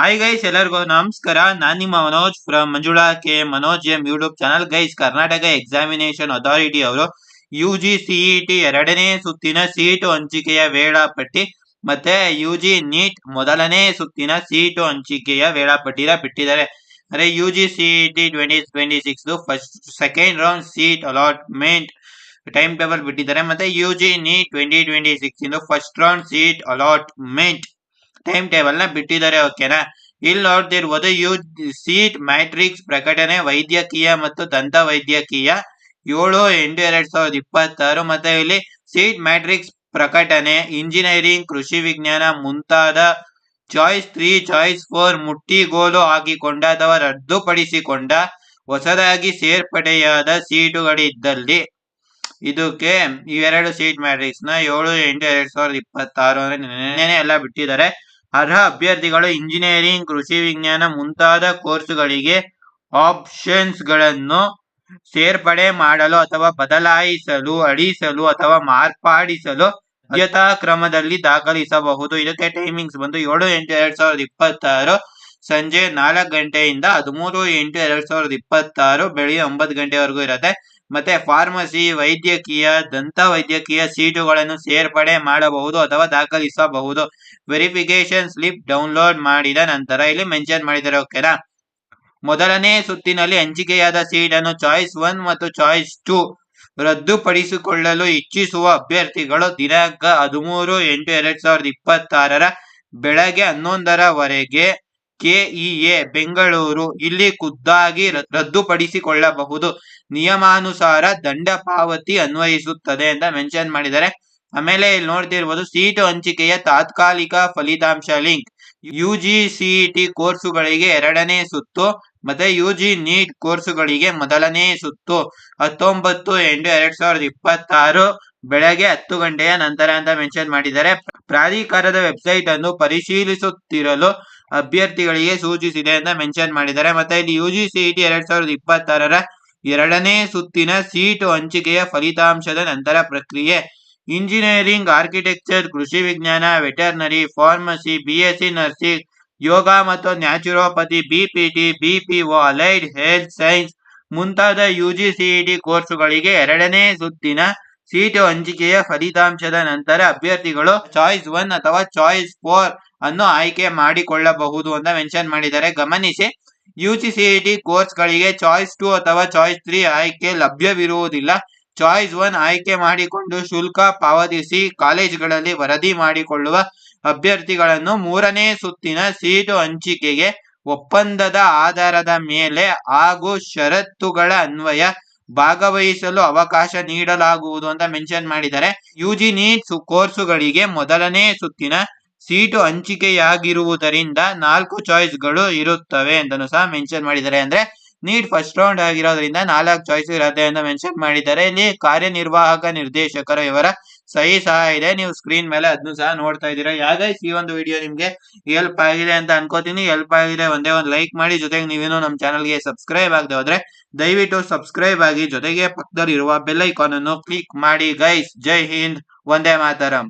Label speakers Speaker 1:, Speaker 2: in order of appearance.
Speaker 1: Hi guys, ಎಲ್ಲರಿಗೂ ನಮಸ್ಕಾರ. ನಾನು ನಿಮ್ಮ Manoj from Manjula K Manoj M YouTube channel. Guys, Karnataka examination authority ಅವರು UG CET ಎರಡನೇ ಸುತ್ತಿನ ಸೀಟು ಹಂಚಿಕೆಯ ವೇಳಾಪಟ್ಟಿ ಮತ್ತೆ UG NEET ಮೊದಲನೇ ಸುತ್ತಿನ ಸೀಟು ಹಂಚಿಕೆಯ ವೇಳಾಪಟ್ಟಿನ ಬಿಟ್ಟಿದ್ದಾರೆ. ಅಂದ್ರೆ UG CET 2026 first second round seat allotment time table ಬಿಟ್ಟಿದ್ದಾರೆ. ಮತ್ತೆ UG NEET 2026 first round seat allotment time table ನ ಬಿಟ್ಟಿದ್ದಾರೆ. ಓಕೆನಾ, ಇಲ್ಲಿ ನೋಡ್ತಿರ್ಬೋದು ಸೀಟ್ ಮ್ಯಾಟ್ರಿಕ್ಸ್ ಪ್ರಕಟಣೆ ವೈದ್ಯಕೀಯ ಮತ್ತು ದಂತ ವೈದ್ಯಕೀಯ 7/8/2026 ಮತ್ತೆ ಇಲ್ಲಿ ಸೀಟ್ ಮ್ಯಾಟ್ರಿಕ್ಸ್ ಪ್ರಕಟಣೆ ಇಂಜಿನಿಯರಿಂಗ್, ಕೃಷಿ ವಿಜ್ಞಾನ ಮುಂತಾದ ಚಾಯ್ಸ್ 3 ಚಾಯ್ಸ್ 4 ಮುಟ್ಟಿಗೋಲು ಹಾಕಿಕೊಂಡ ಅಥವಾ ರದ್ದುಪಡಿಸಿಕೊಂಡ ಹೊಸದಾಗಿ ಸೇರ್ಪಡೆಯಾದ ಸೀಟುಗಳಿದ್ದಲ್ಲಿ ಇದಕ್ಕೆ ಇವೆರಡು ಸೀಟ್ ಮ್ಯಾಟ್ರಿಕ್ಸ್ ನ 7/8/2026 ಅಂದ್ರೆ ನೆನ್ನೆ ಎಲ್ಲ ಬಿಟ್ಟಿದ್ದಾರೆ. ಅರ್ಹ ಅಭ್ಯರ್ಥಿಗಳು ಇಂಜಿನಿಯರಿಂಗ್, ಕೃಷಿ ವಿಜ್ಞಾನ ಮುಂತಾದ ಕೋರ್ಸುಗಳಿಗೆ ಆಪ್ಷನ್ಸ್ ಗಳನ್ನು ಸೇರ್ಪಡೆ ಮಾಡಲು ಅಥವಾ ಬದಲಾಯಿಸಲು, ಅಳಿಸಲು ಅಥವಾ ಮಾರ್ಪಾಡಿಸಲು ಆದ್ಯತಾ ಕ್ರಮದಲ್ಲಿ ದಾಖಲಿಸಬಹುದು. ಇದಕ್ಕೆ ಟೈಮಿಂಗ್ಸ್ ಬಂದು 7/8/2026 ಸಂಜೆ 4 ಗಂಟೆಯಿಂದ 13/8/2026 ಬೆಳಿಗ್ಗೆ 9 ಗಂಟೆವರೆಗೂ ಇರುತ್ತೆ. ಮತ್ತೆ ಫಾರ್ಮಸಿ, ವೈದ್ಯಕೀಯ, ದಂತ ವೈದ್ಯಕೀಯ ಸೀಟುಗಳನ್ನು ಸೇರ್ಪಡೆ ಮಾಡಬಹುದು ಅಥವಾ ದಾಖಲಿಸಬಹುದು. ವೆರಿಫಿಕೇಶನ್ ಸ್ಲಿಪ್ ಡೌನ್ಲೋಡ್ ಮಾಡಿದ ನಂತರ ಇಲ್ಲಿ ಮೆನ್ಷನ್ ಮಾಡಿದ್ದಾರೆ. ಓಕೆನಾ, ಮೊದಲನೇ ಸುತ್ತಿನಲ್ಲಿ ಹಂಚಿಕೆಯಾದ ಸೀಟನ್ನು ಚಾಯ್ಸ್ 1 ಮತ್ತು ಚಾಯ್ಸ್ 2 ರದ್ದುಪಡಿಸಿಕೊಳ್ಳಲು ಇಚ್ಛಿಸುವ ಅಭ್ಯರ್ಥಿಗಳು ದಿನಾಂಕ 13/8/2026 ಬೆಳಗ್ಗೆ 11ರವರೆಗೆ KEA ಬೆಂಗಳೂರು ಇಲ್ಲಿ ಖುದ್ದಾಗಿ ರದ್ದುಪಡಿಸಿಕೊಳ್ಳಬಹುದು. ನಿಯಮಾನುಸಾರ ದಂಡ ಪಾವತಿ ಅನ್ವಯಿಸುತ್ತದೆ ಅಂತ ಮೆನ್ಷನ್ ಮಾಡಿದ್ದಾರೆ. ಆಮೇಲೆ ಇಲ್ಲಿ ನೋಡ್ತಿರ್ಬೋದು ಸೀಟು ಹಂಚಿಕೆಯ ತಾತ್ಕಾಲಿಕ ಫಲಿತಾಂಶ ಲಿಂಕ್ UG CET ಕೋರ್ಸುಗಳಿಗೆ ಎರಡನೇ ಸುತ್ತು ಮತ್ತೆ UG NEET ಕೋರ್ಸುಗಳಿಗೆ ಮೊದಲನೇ ಸುತ್ತು 19/8/2026 ಬೆಳಗ್ಗೆ 10 ಗಂಟೆಯ ನಂತರ ಅಂತ ಮೆನ್ಷನ್ ಮಾಡಿದ್ದಾರೆ. ಪ್ರಾಧಿಕಾರದ ವೆಬ್ಸೈಟ್ ಅನ್ನು ಪರಿಶೀಲಿಸುತ್ತಿರಲು ಅಭ್ಯರ್ಥಿಗಳಿಗೆ ಸೂಚಿಸಿದೆ ಅಂತ ಮೆನ್ಷನ್ ಮಾಡಿದ್ದಾರೆ. ಮತ್ತೆ ಇಲ್ಲಿ UG CET 2026 ಎರಡನೇ ಸುತ್ತಿನ ಸೀಟು ಹಂಚಿಕೆಯ ಫಲಿತಾಂಶದ ನಂತರ ಪ್ರಕ್ರಿಯೆ ಇಂಜಿನಿಯರಿಂಗ್, ಆರ್ಕಿಟೆಕ್ಚರ್, ಕೃಷಿ ವಿಜ್ಞಾನ, ವೆಟರ್ನರಿ, ಫಾರ್ಮಸಿ, BSc ನರ್ಸಿಂಗ್, ಯೋಗ ಮತ್ತು naturopathy, BPT, BPO, allied health science ಮುಂತಾದ UG CET ಕೋರ್ಸುಗಳಿಗೆ ಎರಡನೇ ಸುತ್ತಿನ ಸೀಟು ಹಂಚಿಕೆಯ ಫಲಿತಾಂಶದ ನಂತರ ಅಭ್ಯರ್ಥಿಗಳು ಚಾಯ್ಸ್ 1 ಅಥವಾ ಚಾಯ್ಸ್ 4 ಅನ್ನು ಆಯ್ಕೆ ಮಾಡಿಕೊಳ್ಳಬಹುದು ಅಂತ ಮೆನ್ಷನ್ ಮಾಡಿದ್ದಾರೆ. ಗಮನಿಸಿ, UG CET ಕೋರ್ಸ್ಗಳಿಗೆ ಚಾಯ್ಸ್ 2 ಅಥವಾ ಚಾಯ್ಸ್ 3 ಆಯ್ಕೆ ಲಭ್ಯವಿರುವುದಿಲ್ಲ. ಚಾಯ್ಸ್ 1 ಆಯ್ಕೆ ಮಾಡಿಕೊಂಡು ಶುಲ್ಕ ಪಾವತಿಸಿ ಕಾಲೇಜುಗಳಲ್ಲಿ ವರದಿ ಮಾಡಿಕೊಳ್ಳುವ ಅಭ್ಯರ್ಥಿಗಳನ್ನು ಮೂರನೇ ಸುತ್ತಿನ ಸೀಟು ಹಂಚಿಕೆಗೆ ಒಪ್ಪಂದದ ಆಧಾರದ ಮೇಲೆ ಹಾಗೂ ಷರತ್ತುಗಳ ಅನ್ವಯ ಭಾಗವಹಿಸಲು ಅವಕಾಶ ನೀಡಲಾಗುವುದು ಅಂತ ಮೆನ್ಷನ್ ಮಾಡಿದ್ದಾರೆ. UG NEET ಕೋರ್ಸುಗಳಿಗೆ ಮೊದಲನೇ ಸುತ್ತಿನ ಸೀಟು ಹಂಚಿಕೆಯಾಗಿರುವುದರಿಂದ 4 ಚಾಯ್ಸ್ಗಳು ಇರುತ್ತವೆ ಅಂತಲೂ ಸಹ ಮೆನ್ಷನ್ ಮಾಡಿದ್ದಾರೆ. ಅಂದ್ರೆ NEET ಫಸ್ಟ್ ರೌಂಡ್ ಆಗಿರೋದ್ರಿಂದ 4 ಚಾಯ್ಸ್ ಇರುತ್ತೆ ಅಂತ ಮೆನ್ಷನ್ ಮಾಡಿದ್ದಾರೆ. ಇಲ್ಲಿ ಕಾರ್ಯನಿರ್ವಾಹಕ ನಿರ್ದೇಶಕರ ಇವರ ಸಹಿ ಸಹ ಇದೆ, ನೀವು ಸ್ಕ್ರೀನ್ ಮೇಲೆ ಅದನ್ನು ಸಹ ನೋಡ್ತಾ ಇದ್ದೀರಾ. ಗೈಸ್, ಈ ಒಂದು ವಿಡಿಯೋ ನಿಮ್ಗೆ ಹೆಲ್ಪ್ ಆಗಿದೆ ಅಂತ ಅನ್ಕೋತೀನಿ. ಹೆಲ್ಪ್ ಆಗಿದೆ ಒಂದೇ ಒಂದು ಲೈಕ್ ಮಾಡಿ, ಜೊತೆಗೆ ನೀವೇನು ನಮ್ಮ ಚಾನಲ್ಗೆ ಸಬ್ಸ್ಕ್ರೈಬ್ ಆಗದೆ ಹೋದ್ರೆ ದಯವಿಟ್ಟು ಸಬ್ಸ್ಕ್ರೈಬ್ ಆಗಿ, ಜೊತೆಗೆ ಪಕ್ಕದಲ್ಲಿ ಇರುವ ಬೆಲ್ ಐಕಾನ್ ಅನ್ನು ಕ್ಲಿಕ್ ಮಾಡಿ. ಗೈಸ್, ಜೈ ಹಿಂದ್, ವಂದೇ ಮಾತರಂ.